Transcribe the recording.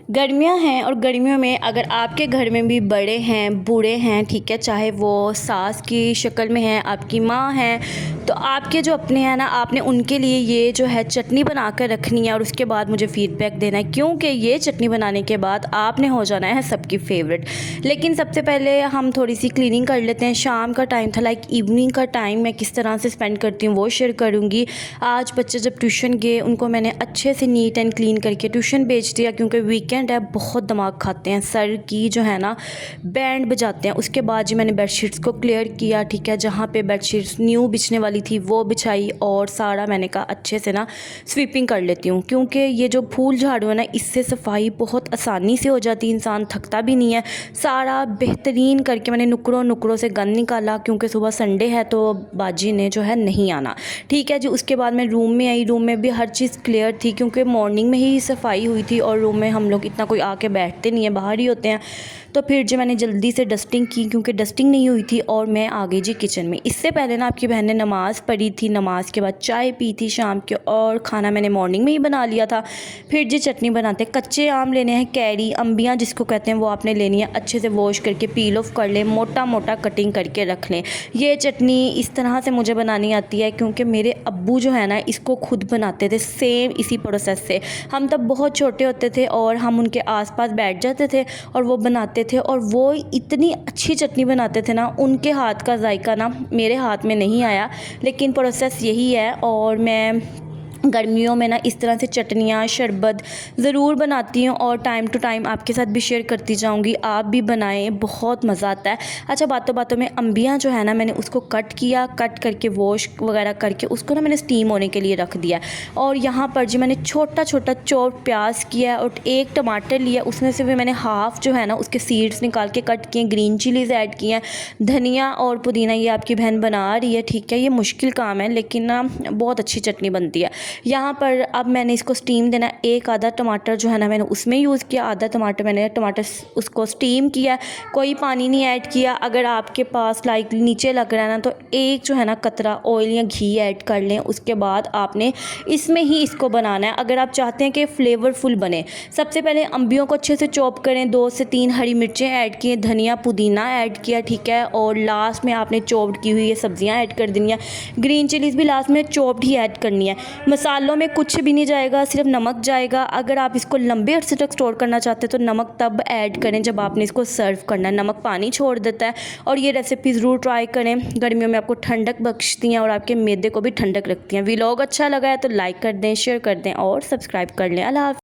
गर्मियाँ हैं और गर्मियों में अगर आपके घर में भी बड़े हैं, बूढ़े हैं, ठीक है, चाहे वो सास की शक्ल में हैं, आपकी माँ हैं, तो आपके जो अपने हैं ना, आपने उनके लिए ये जो है चटनी बना कर रखनी है और उसके बाद मुझे फ़ीडबैक देना है, क्योंकि ये चटनी बनाने के बाद आपने हो जाना है सबकी फेवरेट। लेकिन सबसे पहले हम थोड़ी सी क्लीनिंग कर लेते हैं। शाम का टाइम था, लाइक इवनिंग का टाइम मैं किस तरह से स्पेंड करती हूँ वो शेयर करूँगी। आज बच्चे जब ट्यूशन गए, उनको मैंने अच्छे से नीट एंड क्लीन करके ट्यूशन भेज दिया, क्योंकि वीकेंड है, बहुत दिमाग खाते हैं, सर की जो है ना बैंड बजाते हैं। उसके बाद जी मैंने बेडशीट्स को क्लियर किया, ठीक है, जहाँ पे बेडशीट्स न्यू बिछने वाली थी वो बिछाई और सारा मैंने कहा अच्छे से ना स्वीपिंग कर लेती हूँ, क्योंकि ये जो फूल झाड़ू है ना, इससे सफाई बहुत आसानी से हो जाती है, इंसान थकता भी नहीं है। सारा बेहतरीन करके मैंने नुकड़ों नुकड़ों से गंद निकाला, क्योंकि सुबह संडे है तो बाजी ने जो है नहीं आना, ठीक है जी। उसके बाद मैं रूम में आई, रूम में भी हर चीज़ क्लियर थी, क्योंकि मॉर्निंग में ही सफाई हुई थी और रूम में हम लोग इतना कोई आके बैठते नहीं है, बाहर ही होते हैं। तो फिर जो मैंने जल्दी से डस्टिंग की, क्योंकि डस्टिंग नहीं हुई थी, और मैं आ गई जी किचन में। इससे पहले ना आपकी बहन ने नमाज़ पढ़ी थी, नमाज के बाद चाय पी थी शाम के, और खाना मैंने मॉर्निंग में ही बना लिया था। फिर जी चटनी बनाते हैं। कच्चे आम लेने हैं, कैरी अम्बियाँ जिसको कहते हैं, वो आपने लेनी है, अच्छे से वॉश करके पील ऑफ कर लें, मोटा मोटा कटिंग करके रख लें। ये चटनी इस तरह से मुझे बनानी आती है, क्योंकि मेरे अब्बू जो है ना इसको खुद बनाते थे सेम इसी प्रोसेस से। हम तब बहुत छोटे होते थे और हम उनके आसपास बैठ जाते थे और वो बनाते थे, और वो इतनी अच्छी चटनी बनाते थे ना, उनके हाथ का जायका ना मेरे हाथ में नहीं आया, लेकिन प्रोसेस यही है। और मैं गर्मियों में ना इस तरह से चटनियाँ, शरबत ज़रूर बनाती हूँ और टाइम टू टाइम आपके साथ भी शेयर करती जाऊँगी। आप भी बनाएं, बहुत मज़ा आता है। अच्छा, बातों बातों में अम्बियाँ जो है ना, मैंने उसको कट किया, कट करके वॉश वगैरह करके उसको ना मैंने स्टीम होने के लिए रख दिया। और यहाँ पर जी मैंने छोटा छोटा चॉप प्याज किया और एक टमाटर लिया, उसमें से भी मैंने हाफ़ जो है ना उसके सीड्स निकाल के कट किए, ग्रीन चिलीज़ ऐड किए हैं, धनिया और पुदीना ये आपकी बहन बना रही है, ठीक है। ये मुश्किल काम है लेकिन ना बहुत अच्छी चटनी बनती है। यहाँ पर अब मैंने इसको स्टीम देना। एक आधा टमाटर जो है ना मैंने उसमें यूज़ किया, आधा टमाटर मैंने उसको स्टीम किया, कोई पानी नहीं ऐड किया। अगर आपके पास लाइक नीचे लग रहा है ना, तो एक जो है ना कतरा ऑयल या घी ऐड कर लें। उसके बाद आपने इसमें ही इसको बनाना है, अगर आप चाहते हैं कि फ्लेवरफुल बने। सबसे पहले अम्बियों को अच्छे से चॉप करें, 2 से 3 हरी मिर्चें ऐड किए, धनिया पुदीना ऐड किया, ठीक है, और लास्ट में आपने चॉप्ड की हुई ये सब्जियाँ ऐड कर देनी है। ग्रीन चिलीज़ भी लास्ट में चॉप्ड ही ऐड करनी है। मसालों में कुछ भी नहीं जाएगा, सिर्फ नमक जाएगा। अगर आप इसको लंबे अरसे तक स्टोर करना चाहते हैं तो नमक तब ऐड करें जब आपने इसको सर्व करना है, नमक पानी छोड़ देता है। और ये रेसिपी ज़रूर ट्राई करें, गर्मियों में आपको ठंडक बख्शती हैं और आपके मैदे को भी ठंडक रखती हैं। व्लॉग अच्छा लगा है तो लाइक कर दें, शेयर कर दें और सब्सक्राइब कर लें। अल्लाह हाफ़िज़।